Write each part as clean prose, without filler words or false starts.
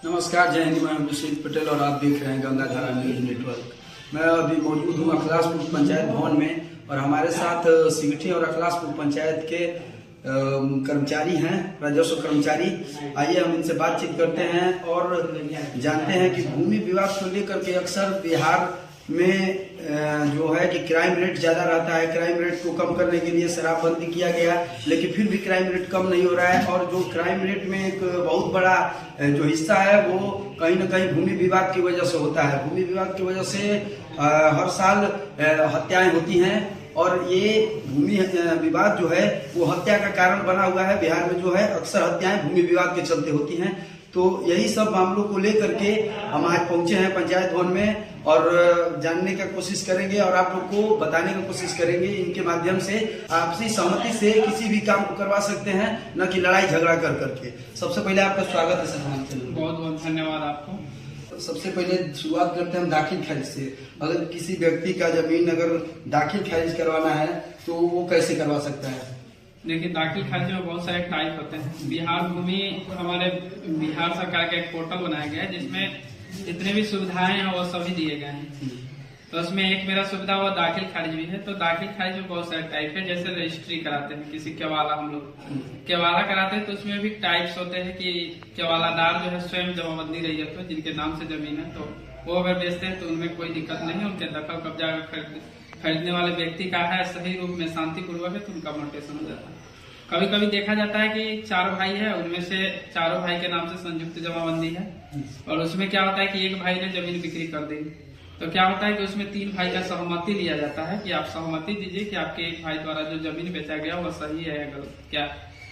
नमस्कार, जय हिंद। मैं दुष्यंत पटेल और आप देख रहे हैं गंगाधारा न्यूज नेटवर्क। मैं अभी मौजूद हूँ अखलासपुर पंचायत भवन में और हमारे साथ सिगठी और अखलासपुर पंचायत के कर्मचारी हैं, राजस्व कर्मचारी। आइए हम इनसे बातचीत करते हैं और जानते हैं कि भूमि विवाद को लेकर के अक्सर बिहार में जो है कि क्राइम रेट ज्यादा रहता है। क्राइम रेट को कम करने के लिए शराबबंदी किया गया, लेकिन फिर भी क्राइम रेट कम नहीं हो रहा है। और जो क्राइम रेट में एक बहुत बड़ा जो हिस्सा है वो कहीं ना कहीं भूमि विवाद की वजह से होता है। भूमि विवाद की वजह से हर साल हत्याएं होती हैं और ये भूमि विवाद जो है वो हत्या का कारण बना हुआ है। बिहार में जो है अक्सर हत्याएं भूमि विवाद के चलते होती हैं। तो यही सब मामलों को लेकर के हम आज पहुंचे हैं पंचायत भवन में और जानने का कोशिश करेंगे और आप लोग को बताने की कोशिश करेंगे। इनके माध्यम से आपसी सहमति से किसी भी काम को करवा सकते हैं, न कि लड़ाई झगड़ा कर करके। सबसे पहले आपका स्वागत है सर हमारे चैनल में। बहुत बहुत धन्यवाद आपको। सबसे पहले शुरुआत करते हैं हम दाखिल खारिज से। अगर किसी व्यक्ति का जमीन अगर दाखिल खारिज करवाना है तो वो कैसे करवा सकता है? देखिए, दाखिल खारिज में बहुत सारे टाइप होते हैं। बिहार भूमि हमारे बिहार सरकार का एक पोर्टल बनाया गया है जिसमें जितने भी सुविधाएं हैं वो सभी दिए गए हैं। तो उसमें एक मेरा सुविधा हुआ दाखिल खारिज भी है। तो दाखिल खारिज में बहुत सारे टाइप है। जैसे रजिस्ट्री कराते हैं किसी केवाला, हम लोग केवाला कराते हैं तो उसमें भी टाइप्स होते हैं कि केवालादार जो है स्वयं जमाबंदी रही है, तो जिनके नाम से जमीन है तो वो अगर बेचते हैं तो उनमें कोई दिक्कत नहीं है। उनके दखल कब्जा खरीदने वाले व्यक्ति का है, सही रूप में शांतिपूर्वक है, तो उनका म्यूटेशन हो जाता है। कभी कभी देखा जाता है कि 4 भाई है, उनमें से चारों भाई के नाम से संयुक्त जमाबंदी है और उसमें क्या होता है कि एक भाई ने जमीन बिक्री कर दी। तो क्या होता है कि उसमें 3 भाई का सहमति लिया जाता है कि आप सहमति दीजिए कि आपके एक भाई द्वारा जो जमीन बेचा गया वह सही है या गलत। क्या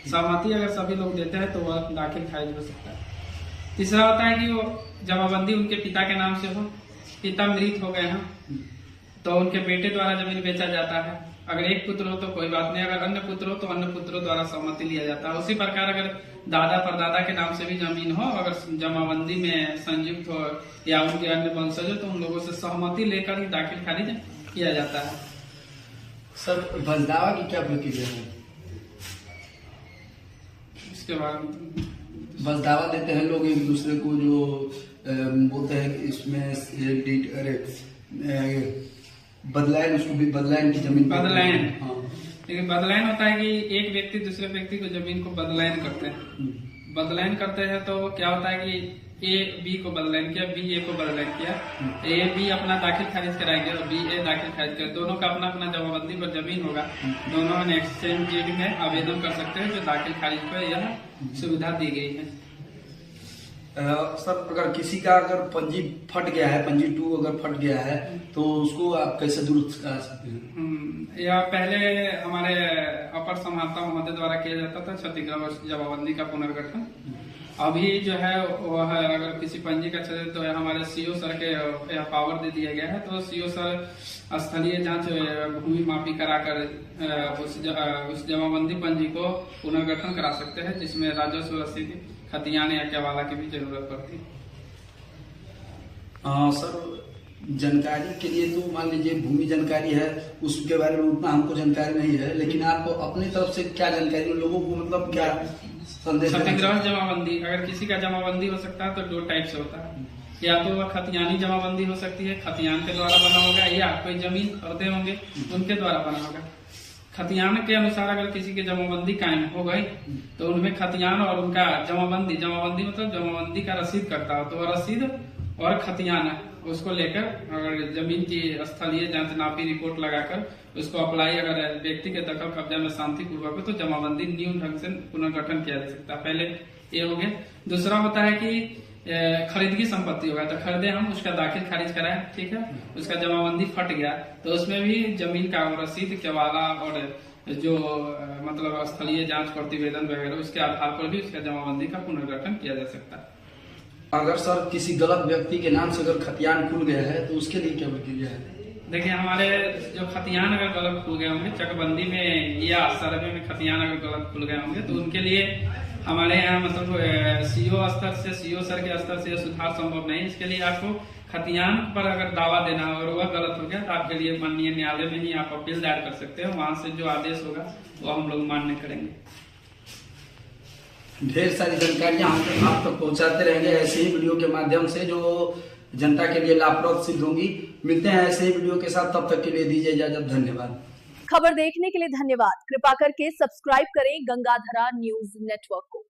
सहमति अगर सभी लोग देते हैं तो वह दाखिल खारिज हो सकता है। तीसरा होता है कि वो जमाबंदी उनके पिता के नाम से हो, पिता मृत हो गए हैं तो उनके बेटे द्वारा जमीन बेचा जाता है। अगर एक पुत्र हो तो कोई बात नहीं, अगर अन्य पुत्र हो तो अन्य पुत्रों द्वारा सहमति लिया जाता है। उसी प्रकार अगर दादा परदादा के नाम से भी जमीन हो, अगर जमाबंदी में संयुक्त हो या उनके अन्य वंशज हो तो उन लोगों से सहमति लेकर ही दाखिल खारिज किया जाता है। सर, बंदावा की क्या प्रक्रिया है? इसके बाद बस दावा देते हैं लोग एक दूसरे को, जो बोलते हैं कि इसमें बदलायन, उसको भी बदलायन की जमीन बदलायन। हाँ। लेकिन बदलायन होता है कि एक व्यक्ति दूसरे व्यक्ति को जमीन को बदलायन करते हैं। बदलायन करते हैं तो क्या होता है कि ए बी को बदलायन किया, बी ए को बदलायन किया, ए बी अपना दाखिल खारिज कराएंगे और बी ए दाखिल खारिज कर, दोनों का अपना अपना जमाबंदी पर जमीन होगा। दोनों ने एक्सचेंज डीड में आवेदन कर सकते हैं, जो दाखिल खारिज पर यह सुविधा दी गई है। सर, अगर किसी का अगर पंजी फट गया है, पंजी 2 अगर फट गया है तो उसको आप कैसे दुरुस्त करा सकते हैं? या पहले हमारे अपर समाहर्ता महोदय द्वारा किया जाता था क्षतिग्रस्त जमाबंदी का पुनर्गठन। अभी जो है वह अगर किसी पंजी का क्षति तो हमारे सीओ सर के पावर दे दिया गया है। तो सीओ सर स्थलीय जांच भूमि मापी कराकर उस जमाबंदी पंजी को पुनर्गठन करा सकते हैं, जिसमें राजस्व रसीद, खतियान या केवाला की भी जरूरत पड़ती है। सर, जानकारी के लिए तो मान लीजिए भूमि जानकारी है, उसके बारे में उतना हमको जानकारी नहीं है, लेकिन आप अपनी तरफ से क्या जानकारी लोगों को, मतलब क्या संदेश? क्षतिग्रस्त जमाबंदी, अगर किसी का जमाबंदी हो सकता है तो 2 टाइप से होता है। या तो वह खतियानी जमाबंदी हो सकती है, खतियान के द्वारा बना होगा, या कोई जमीन खरीदे होंगे उनके द्वारा बना होगा। खतियान के अनुसार अगर किसी की जमाबंदी कायम हो गई तो उनमें खतियान और उनका जमाबंदी मतलब जमाबंदी का रसीद करता हो, तो वह रसीद और खतियान उसको लेकर अगर जमीन की स्थलीय जांच नापी रिपोर्ट लगाकर उसको अप्लाई, अगर व्यक्ति के दखल कब्जा में शांतिपूर्वक हो तो जमाबंदी न्यू ढंग से पुनर्गठन किया जा सकता है। पहले ये हो गया। दूसरा होता है कि खरीदगी संपत्ति होगा तो खरीदे हम, उसका दाखिल खारिज कराए, ठीक है, उसका जमाबंदी फट गया तो उसमें भी जमीन का रसीद, केवाला और जो मतलब स्थलीय जांच प्रतिवेदन वगैरह, उसके आधार पर भी उसका जमाबंदी का पुनर्गठन किया जा सकता है। अगर सर किसी गलत व्यक्ति के नाम से अगर खतियान खुल गया है तो उसके लिए क्या प्रक्रिया है? देखिए, हमारे जो खतियान अगर गलत खुल गए होंगे चकबंदी में या सर्वे में खतियान अगर गलत खुल गए होंगे तो उनके लिए हमारे यहाँ मतलब सीओ स्तर से, सीओ सर के स्तर से सुधार संभव नहीं। इसके लिए आपको खतियान पर अगर दावा देना हो और वह गलत हो गया तो आपके लिए माननीय न्यायालय में ही आप अपील दायर कर सकते हैं। वहां से जो आदेश होगा वो हम लोग मान्य करेंगे। ढेर सारी जानकारियां हम आप तक पहुंचाते रहेंगे ऐसे ही वीडियो के माध्यम से, जो जनता के लिए लाभप्रद सिद्ध होंगी। मिलते हैं ऐसे ही वीडियो के साथ, तब तक के लिए दीजिए इजाजत। धन्यवाद। खबर देखने के लिए धन्यवाद। कृपा करके सब्सक्राइब करें गंगाधरा न्यूज नेटवर्क को।